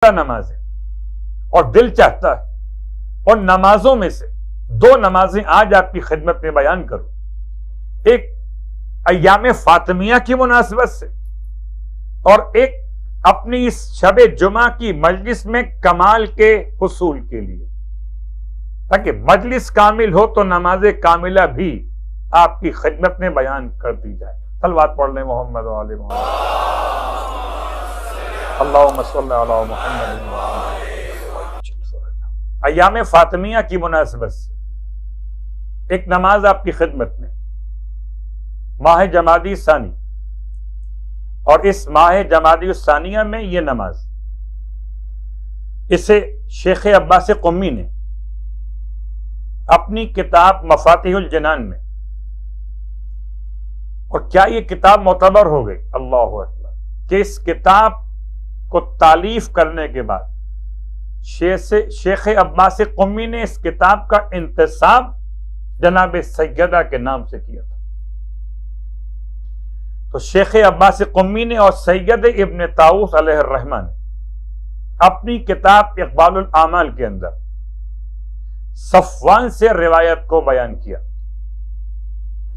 زیادہ نمازیں اور دل چاہتا ہے، اور نمازوں میں سے 2 نمازیں آج آپ کی خدمت میں بیان کروں. ایک ایام فاطمیہ کی مناسبت سے، اور ایک اپنی اس شب جمعہ کی مجلس میں کمال کے حصول کے لیے، تاکہ مجلس کامل ہو تو نماز کاملہ بھی آپ کی خدمت میں بیان کر دی جائے. صلوات پڑھ لیں محمد و آل محمد. اللہم صلی علی محمد. ایام فاطمیہ کی مناسبت سے ایک نماز آپ کی خدمت میں، ماہ جمادی ثانی، اور اس ماہ جمادی الثانیہ میں یہ نماز، اسے شیخ عباس قمی نے اپنی کتاب مفاتیح الجنان میں، اور کیا یہ کتاب معتبر ہو گئی، اللہ اکبر، کہ اس کتاب کو تالیف کرنے کے بعد شیخ عباس قمی نے اس کتاب کا انتساب جناب سیدہ کے نام سے کیا تھا. تو شیخ عباس قمی نے اور سید ابن طاؤس علیہ الرحمہ نے اپنی کتاب اقبال الاعمال کے اندر صفوان سے روایت کو بیان کیا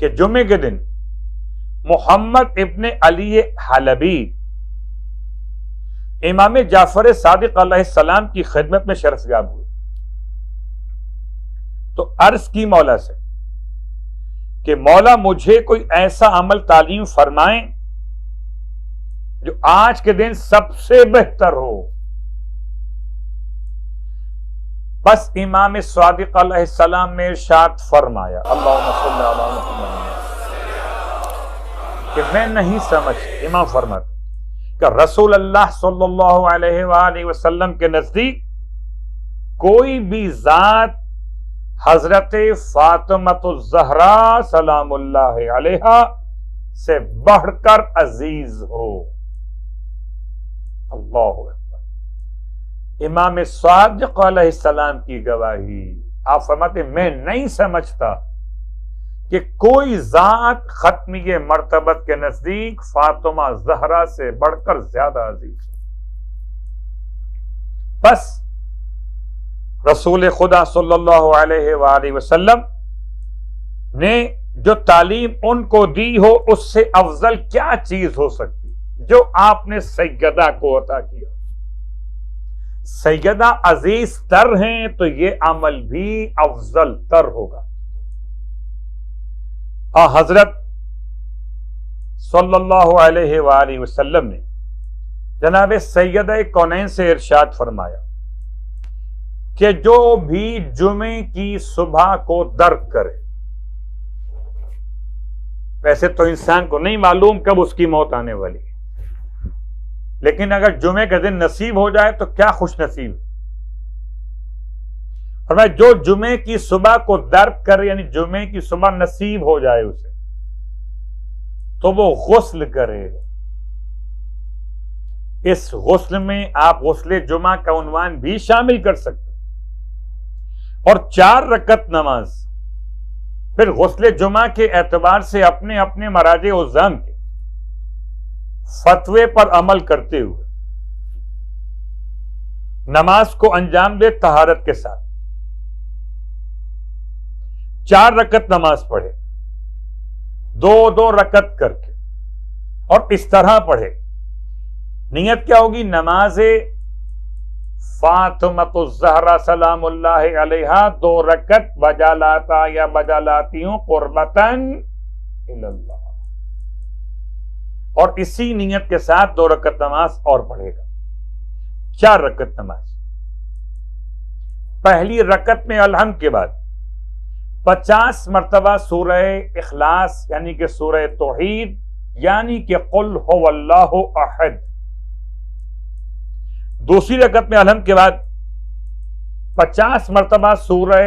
کہ جمعے کے دن محمد ابن علی حلبی امام جعفر صادق علیہ السلام کی خدمت میں شرف یاب ہوئے. تو عرض کی مولا سے کہ مولا مجھے کوئی ایسا عمل تعلیم فرمائیں جو آج کے دن سب سے بہتر ہو. بس امام صادق علیہ السلام نے ارشاد فرمایا، اللہم صلی علی محمد، کہ میں نہیں سمجھ. امام فرماتے کہ رسول اللہ صلی اللہ علیہ وآلہ وسلم کے نزدیک کوئی بھی ذات حضرت فاطمۃ الزہرا سلام اللہ علیہا سے بڑھ کر عزیز ہو. اللہ اکبر. امام صادق علیہ السلام کی گواہی. آپ فرماتے میں نہیں سمجھتا کہ کوئی ذات ختمی مرتبت کے نزدیک فاطمہ زہرا سے بڑھ کر زیادہ عزیز ہے. بس رسول خدا صلی اللہ علیہ وآلہ وسلم نے جو تعلیم ان کو دی ہو اس سے افضل کیا چیز ہو سکتی جو آپ نے سیدہ کو عطا کیا. سیدہ عزیز تر ہیں تو یہ عمل بھی افضل تر ہوگا. حضرت صلی اللہ علیہ وآلہ وسلم نے جناب سیدہ کونین سے ارشاد فرمایا کہ جو بھی جمعے کی صبح کو درک کرے، ویسے تو انسان کو نہیں معلوم کب اس کی موت آنے والی ہے، لیکن اگر جمعے کا دن نصیب ہو جائے تو کیا خوش نصیب. فرمایا جو جمعے کی صبح کو درک کرے، یعنی جمعے کی صبح نصیب ہو جائے اسے، تو وہ غسل کرے. اس غسل میں آپ غسل جمعہ کا عنوان بھی شامل کر سکتے، اور 4 رکعت نماز. پھر غسل جمعہ کے اعتبار سے اپنے اپنے مراجع عظام کے فتوے پر عمل کرتے ہوئے نماز کو انجام دے طہارت کے ساتھ. 4 رکعت نماز پڑھے، 2 رکعت کر کے، اور اس طرح پڑھے. نیت کیا ہوگی؟ نماز فاطمۃ الزہرا سلام اللہ علیہا 2 رکعت بجا لاتا یا بجا لاتی ہوں قربتاً الی اللہ، اور اسی نیت کے ساتھ 2 رکعت نماز اور پڑھے گا. 4 رکعت نماز. پہلی رکعت میں الحمد کے بعد 50 مرتبہ سورہ اخلاص یعنی کہ سورہ توحید یعنی کہ قل هو اللہ احد. دوسری رکعت میں الحمد کے بعد 50 مرتبہ سورہ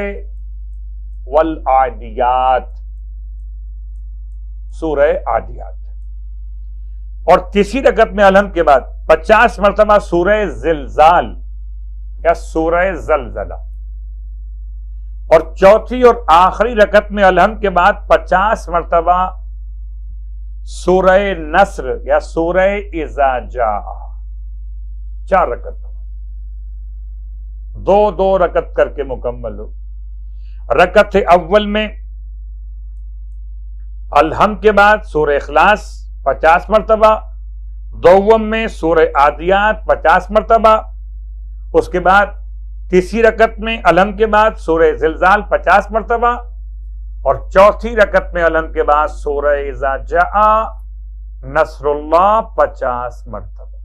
والعادیات، سورہ عادیات. اور تیسری رکعت میں الحمد کے بعد 50 مرتبہ سورہ زلزال یا سورہ زلزلہ. اور چوتھی اور آخری رکعت میں الحمد کے بعد 50 مرتبہ سورہ نصر یا سورہ اذا جاء. 4 رکعت. دو دو رکعت کر کے مکمل ہو. رکعت اول میں الحمد کے بعد سورہ اخلاص 50 مرتبہ، دوم میں سورہ عادیات 50 مرتبہ، اس کے بعد تیسری رکعت میں الحمد کے بعد سورہ زلزال 50 مرتبہ، اور چوتھی رکعت میں الحمد کے بعد سورہ اذا جاء نصر اللہ 50 مرتبہ.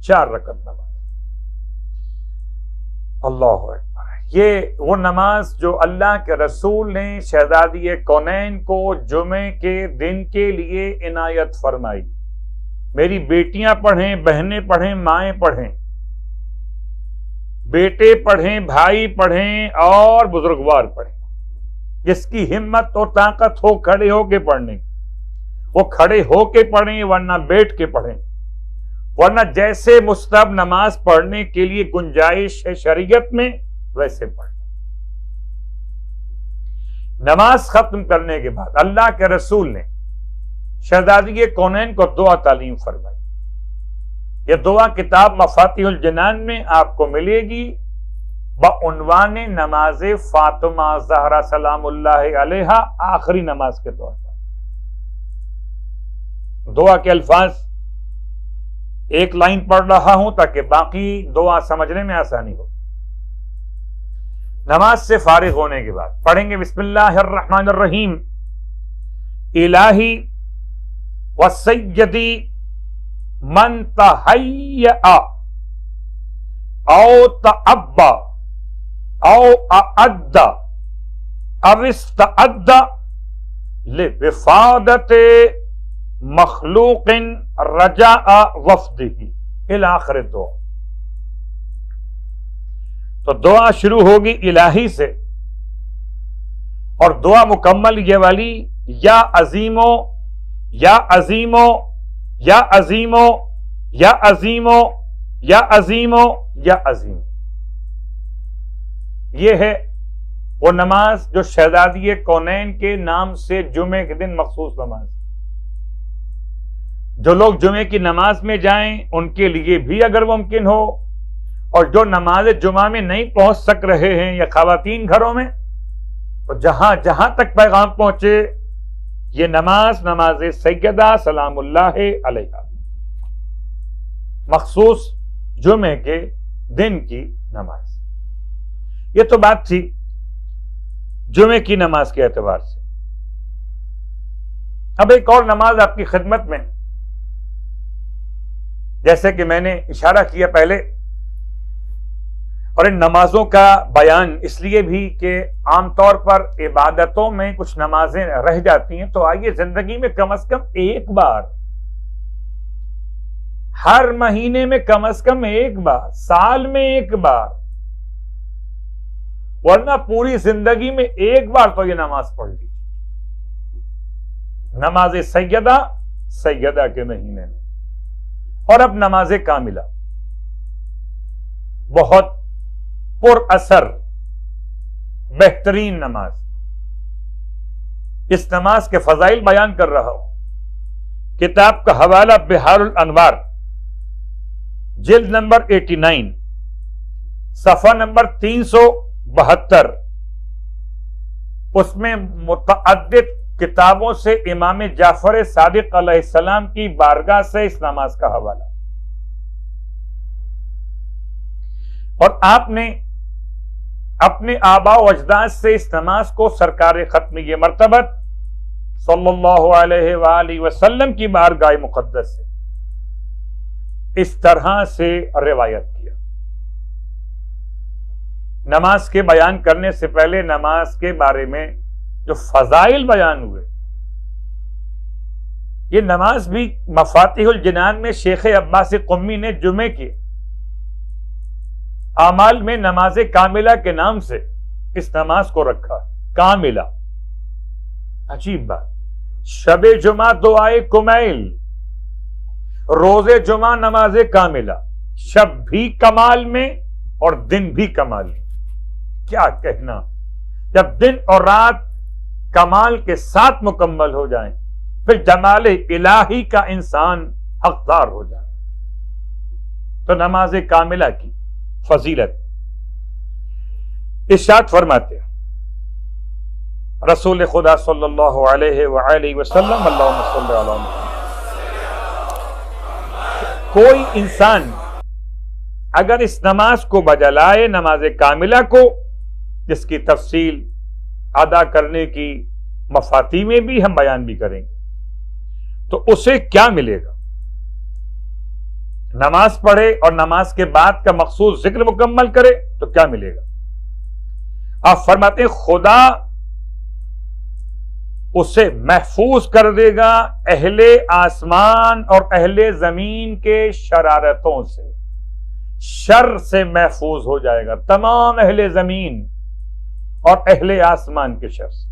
4 رکعت نماز. اللہ اکبر. یہ وہ نماز جو اللہ کے رسول نے شہزادی کونین کو جمعے کے دن کے لیے عنایت فرمائی. میری بیٹیاں پڑھیں، بہنیں پڑھیں، مائیں پڑھیں، بیٹے پڑھیں، بھائی پڑھیں اور بزرگوار پڑھیں. جس کی ہمت اور طاقت ہو کھڑے ہو کے پڑھنے کی وہ کھڑے ہو کے پڑھیں، ورنہ بیٹھ کے پڑھیں، ورنہ جیسے مستحب نماز پڑھنے کے لیے گنجائش ہے شریعت میں ویسے پڑھیں. نماز ختم کرنے کے بعد اللہ کے رسول نے شہزادی کونین کو دعا تعلیم فرمائی. یہ دعا کتاب مفاتیح الجنان میں آپ کو ملے گی بعنوان نماز فاطمہ زہرا سلام اللہ علیہا، آخری نماز کے طور پر. دعا کے الفاظ ایک لائن پڑھ رہا ہوں تاکہ باقی دعا سمجھنے میں آسانی ہو. نماز سے فارغ ہونے کے بعد پڑھیں گے بسم اللہ الرحمن الرحیم. الہی وسیدی من تہیأ او تعبا او اعد او استعد لوفادت مخلوق رجاء وفدہ الی آخر دعا. تو دعا شروع ہوگی الہی سے، اور دعا مکمل یہ والی یا عظیمو یا عظیمو یا عظیمو یا عظیمو یا عظیمو یا عظیم. یہ ہے وہ نماز جو شہزادی کونین کے نام سے جمعے کے دن مخصوص نماز. جو لوگ جمعے کی نماز میں جائیں ان کے لیے بھی اگر ممکن ہو، اور جو نماز جمعہ میں نہیں پہنچ سک رہے ہیں یا خواتین گھروں میں، تو جہاں جہاں تک پیغام پہنچے یہ نماز نماز سیدہ سلام اللہ علیہا، مخصوص جمعے کے دن کی نماز. یہ تو بات تھی جمعے کی نماز کے اعتبار سے. اب ایک اور نماز آپ کی خدمت میں، جیسے کہ میں نے اشارہ کیا پہلے، اور ان نمازوں کا بیان اس لیے بھی کہ عام طور پر عبادتوں میں کچھ نمازیں رہ جاتی ہیں، تو آئیے زندگی میں کم از کم ایک بار، ہر مہینے میں کم از کم ایک بار، سال میں ایک بار، ورنہ پوری زندگی میں ایک بار تو یہ نماز پڑھ لیجیے. نماز سیدہ، سیدہ کے مہینے میں. اور اب نماز کاملہ، بہت پر اثر بہترین نماز. اس نماز کے فضائل بیان کر رہا ہوں. کتاب کا حوالہ بحار الانوار، جلد نمبر 89، صفحہ نمبر 372. اس میں متعدد کتابوں سے امام جعفر صادق علیہ السلام کی بارگاہ سے اس نماز کا حوالہ. اور آپ نے اپنے آباء و اجداد سے اس نماز کو سرکار ختمی مرتبت صلی اللہ علیہ وآلہ وسلم کی بارگاہ مقدس سے اس طرح سے روایت کیا. نماز کے بیان کرنے سے پہلے نماز کے بارے میں جو فضائل بیان ہوئے، یہ نماز بھی مفاتیح الجنان میں شیخ عباس قمی نے جمعے کے اعمال میں نماز کاملہ کے نام سے اس نماز کو رکھا. کاملہ، عجیب بات. شب جمعہ دعائے کمیل، روز جمعہ نماز کاملہ، شب بھی کمال میں اور دن بھی کمال میں. کیا کہنا! جب دن اور رات کمال کے ساتھ مکمل ہو جائیں پھر جمال الہی کا انسان حقدار ہو جائے. تو نماز کاملہ کی فضیلت ارشاد فرماتے ہیں رسول خدا صلی اللہ علیہ وآلہ وسلم، اللہم صلی علی محمد، کوئی انسان اگر اس نماز کو بجلائے، نماز کاملہ کو، جس کی تفصیل ادا کرنے کی مفاتی میں بھی ہم بیان بھی کریں گے، تو اسے کیا ملے گا؟ نماز پڑھے اور نماز کے بعد کا مخصوص ذکر مکمل کرے تو کیا ملے گا؟ آپ فرماتے ہیں خدا اسے محفوظ کر دے گا اہل آسمان اور اہل زمین کے شرارتوں سے، شر سے محفوظ ہو جائے گا، تمام اہل زمین اور اہل آسمان کے شر سے۔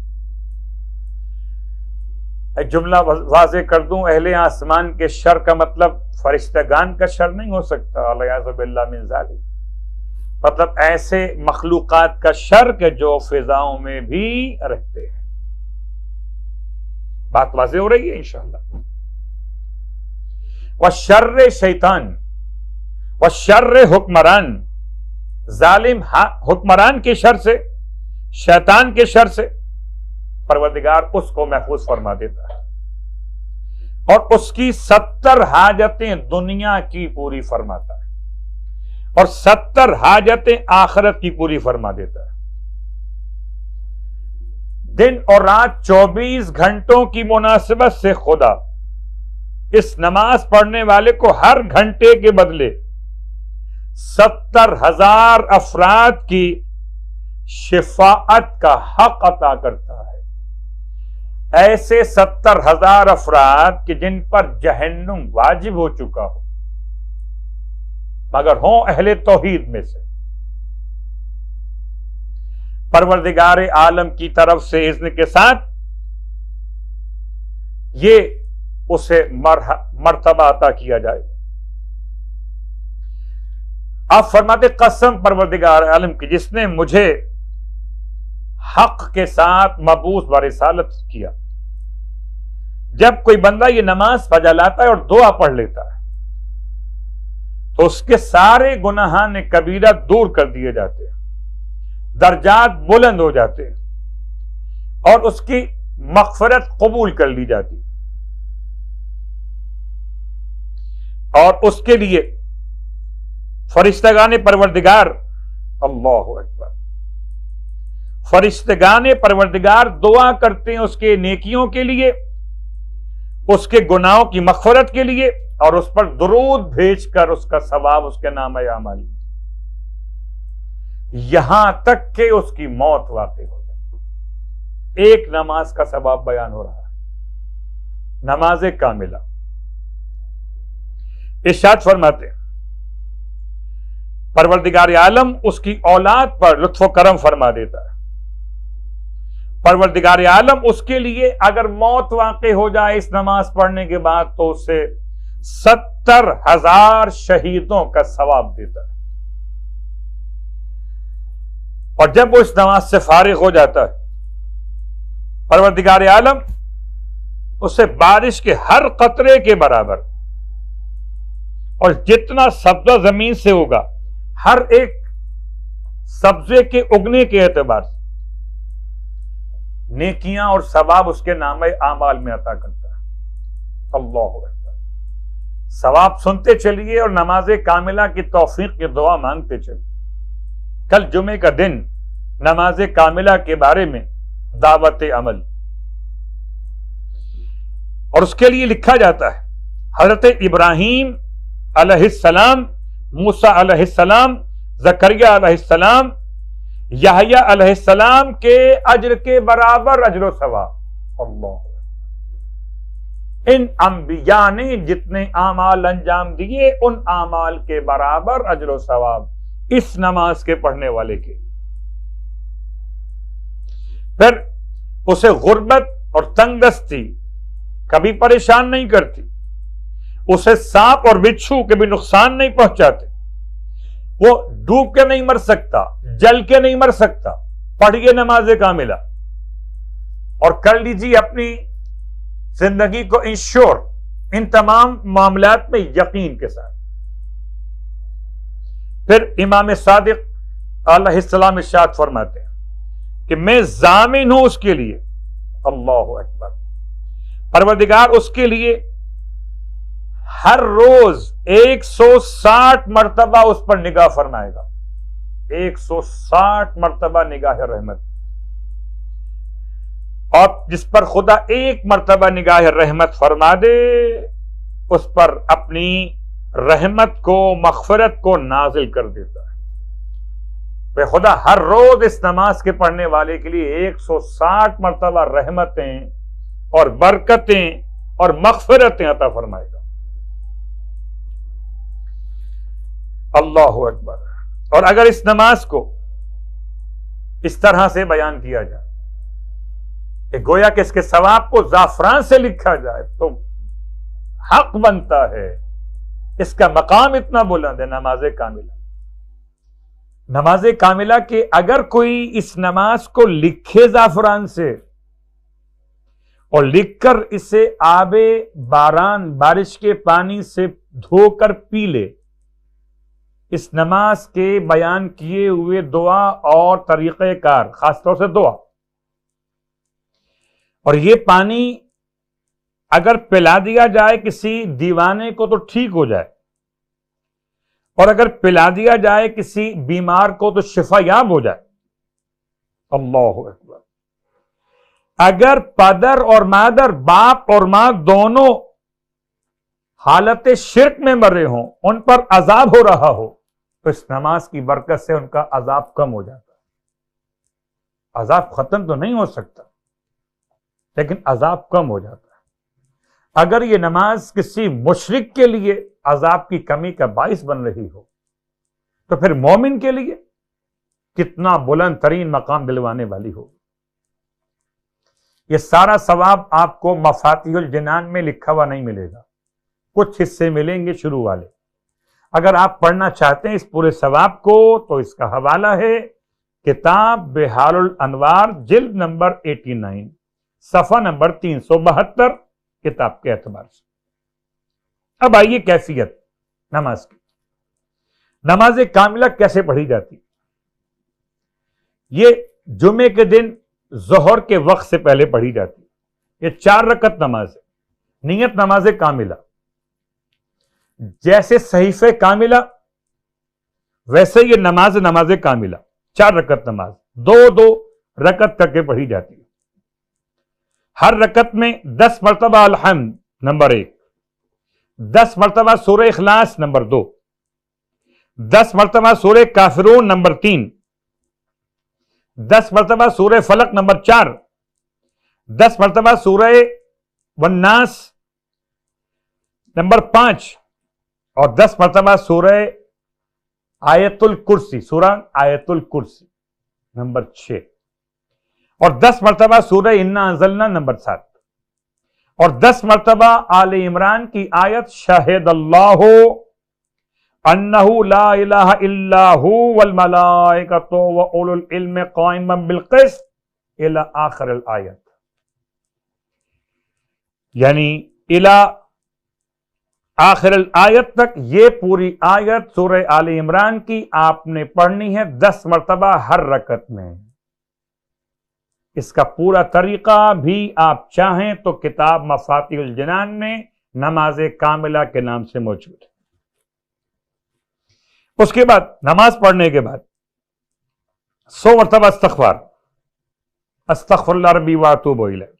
ایک جملہ واضح کر دوں، اہل آسمان کے شر کا مطلب فرشتگان کا شر نہیں ہو سکتا، الیاذ باللہ من ذالک، مطلب ایسے مخلوقات کا شر کہ جو فضاؤں میں بھی رہتے ہیں۔ بات واضح ہو رہی ہے انشاءاللہ۔ وشر شیطان، وشر حکمران، ظالم حکمران کے شر سے، شیطان کے شر سے پروردگار اس کو محفوظ فرما دیتا ہے، اور اس کی 70 حاجتیں دنیا کی پوری فرماتا ہے، اور 70 حاجتیں آخرت کی پوری فرما دیتا ہے۔ دن اور رات 24 گھنٹوں کی مناسبت سے خدا اس نماز پڑھنے والے کو ہر گھنٹے کے بدلے 70,000 افراد کی شفاعت کا حق عطا کرتا ہے۔ ایسے 70,000 افراد کہ جن پر جہنم واجب ہو چکا ہو مگر ہوں اہل توحید میں سے، پروردگار عالم کی طرف سے اذن کے ساتھ یہ اسے مرتبہ عطا کیا جائے۔ آپ فرماتے قسم پروردگار عالم کی جس نے مجھے حق کے ساتھ مبعوث و رسالت کیا، جب کوئی بندہ یہ نماز فجلاتا ہے اور دعا پڑھ لیتا ہے تو اس کے سارے گناہان کبیرہ دور کر دیے جاتے ہیں، درجات بلند ہو جاتے ہیں، اور اس کی مغفرت قبول کر لی جاتی، اور اس کے لیے فرشتگان پروردگار، اللہ اکبر، فرشتگان پروردگار دعا کرتے ہیں اس کے نیکیوں کے لیے، اس کے گناہوں کی مغفرت کے لیے، اور اس پر درود بھیج کر اس کا ثواب اس کے نامہ اعمال میں، یہاں تک کہ اس کی موت واقع ہو جائے۔ ایک نماز کا ثواب بیان ہو رہا ہے، نماز کاملہ۔ ارشاد فرماتے ہیں پروردگار عالم اس کی اولاد پر لطف و کرم فرما دیتا ہے۔ پروردگار عالم اس کے لیے اگر موت واقع ہو جائے اس نماز پڑھنے کے بعد تو اسے 70,000 شہیدوں کا ثواب دیتا ہے، اور جب وہ اس نماز سے فارغ ہو جاتا ہے پروردگار عالم اسے بارش کے ہر قطرے کے برابر، اور جتنا سبزہ زمین سے ہوگا ہر ایک سبزے کے اگنے کے اعتبار سے نیکیاں اور ثواب اس کے نامہ اعمال میں عطا کرتا ہے۔ اللہ اکبر۔ ثواب سنتے چلیے اور نماز کاملہ کی توفیق کی دعا مانگتے چلیے۔ کل جمعے کا دن نماز کاملہ کے بارے میں دعوت عمل، اور اس کے لیے لکھا جاتا ہے حضرت ابراہیم علیہ السلام، موسیٰ علیہ السلام، زکریا علیہ السلام، یحییٰ علیہ السلام کے اجر کے برابر اجر و ثواب۔ اللہ، ان انبیاء نے جتنے اعمال انجام دیے ان اعمال کے برابر اجر و ثواب اس نماز کے پڑھنے والے کے۔ پھر اسے غربت اور تنگ دستی کبھی پریشان نہیں کرتی، اسے سانپ اور بچھو کے بھی نقصان نہیں پہنچاتے، وہ ڈوب کے نہیں مر سکتا، جل کے نہیں مر سکتا۔ پڑھیے نماز کاملہ اور کر لیجیے اپنی زندگی کو انشور ان تمام معاملات میں یقین کے ساتھ۔ پھر امام صادق علیہ السلام ارشاد فرماتے ہیں کہ میں ضامن ہوں اس کے لیے، اللہ اکبر، پروردگار اس کے لیے ہر روز 160 مرتبہ اس پر نگاہ فرمائے گا، 160 مرتبہ نگاہ رحمت، اور جس پر خدا ایک مرتبہ نگاہ رحمت فرما دے اس پر اپنی رحمت کو، مغفرت کو نازل کر دیتا ہے۔ تو خدا ہر روز اس نماز کے پڑھنے والے کے لیے 160 مرتبہ رحمتیں اور برکتیں اور مغفرتیں عطا فرمائے گا۔ اللہ اکبر۔ اور اگر اس نماز کو اس طرح سے بیان کیا جائے کہ گویا کہ اس کے ثواب کو زعفران سے لکھا جائے تو حق بنتا ہے، اس کا مقام اتنا بلند ہے نماز کاملہ۔ نماز کاملہ کہ اگر کوئی اس نماز کو لکھے زعفران سے اور لکھ کر اسے آب باران، بارش کے پانی سے دھو کر پی لے، اس نماز کے بیان کیے ہوئے دعا اور طریقہ کار، خاص طور سے دعا، اور یہ پانی اگر پلا دیا جائے کسی دیوانے کو تو ٹھیک ہو جائے، اور اگر پلا دیا جائے کسی بیمار کو تو شفا یاب ہو جائے۔ اللہ اکبر۔ اگر پدر اور مادر، باپ اور ماں دونوں حالت شرک میں مرے ہوں، ان پر عذاب ہو رہا ہو، تو اس نماز کی برکت سے ان کا عذاب کم ہو جاتا ہے۔ عذاب ختم تو نہیں ہو سکتا، لیکن عذاب کم ہو جاتا ہے۔ اگر یہ نماز کسی مشرک کے لیے عذاب کی کمی کا باعث بن رہی ہو، تو پھر مومن کے لیے کتنا بلند ترین مقام دلوانے والی ہو۔ یہ سارا ثواب آپ کو مفاتیح الجنان میں لکھا ہوا نہیں ملے گا، کچھ حصے ملیں گے شروع والے۔ اگر آپ پڑھنا چاہتے ہیں اس پورے ثواب کو تو اس کا حوالہ ہے کتاب بحار الانوار، جلد نمبر 89، صفحہ نمبر 372 کتاب کے اعتبار سے۔ اب آئیے کیفیت نماز کی۔ نماز کاملہ کیسے پڑھی جاتی؟ یہ جمعے کے دن ظہر کے وقت سے پہلے پڑھی جاتی ہے۔ یہ 4 رکعت نماز ہے، نیت نماز کاملہ۔ جیسے صحیفہ کاملہ ویسے یہ نماز کاملہ، 4 رکعت نماز، 2 رکعت کر کے پڑھی جاتی ہے۔ ہر رکعت میں 10 مرتبہ الحمد نمبر 1، 10 مرتبہ سورہ اخلاص نمبر 2، 10 مرتبہ سورہ کافرون نمبر 3، 10 مرتبہ سورہ فلق نمبر 4، 10 مرتبہ سورہ والناس نمبر 5، اور 10 مرتبہ سورہ آیت الکرسی، سورہ آیت الکرسی نمبر 6، اور 10 مرتبہ سورہ انا انزلنا نمبر 7، اور 10 مرتبہ آل عمران کی آیت شاہد اللہ انہ لا الہ الا ہو والملائکۃ واولو العلم قائما بالقسط الی آخر الآیت، یعنی الی آخر الآیت تک یہ پوری آیت سورہ آل عمران کی آپ نے پڑھنی ہے 10 مرتبہ ہر رکعت میں۔ اس کا پورا طریقہ بھی آپ چاہیں تو کتاب مفاتیح الجنان میں نماز کاملہ کے نام سے موجود ہے۔ اس کے بعد نماز پڑھنے کے بعد 100 مرتبہ استغفار، استغفر اللہ ربی واتوب الیہ،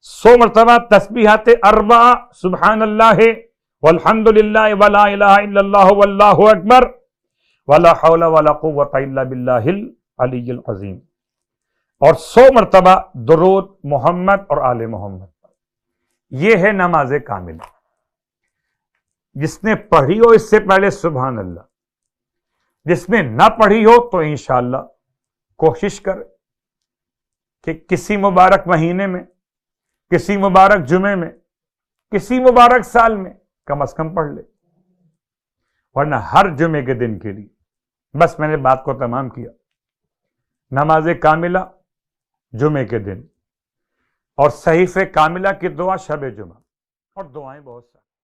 100 مرتبہ تسبیحات 4، سبحان اللہ والحمد للہ ولا الہ الا اللہ واللہ اکبر ولا حول ولا قوۃ الا باللہ العلی العظیم، اور 100 مرتبہ درود محمد اور آل محمد۔ یہ ہے نماز کاملہ۔ جس نے پڑھی ہو اس سے پہلے سبحان اللہ، جس نے نہ پڑھی ہو تو انشاءاللہ کوشش کرے کہ کسی مبارک مہینے میں، کسی مبارک جمعے میں، کسی مبارک سال میں کم از کم پڑھ لے، ورنہ ہر جمعے کے دن کے لیے۔ بس میں نے بات کو تمام کیا۔ نماز کاملہ جمعے کے دن، اور صحیفہ کاملہ کی دعا شب جمعہ، اور دعائیں بہت ساری۔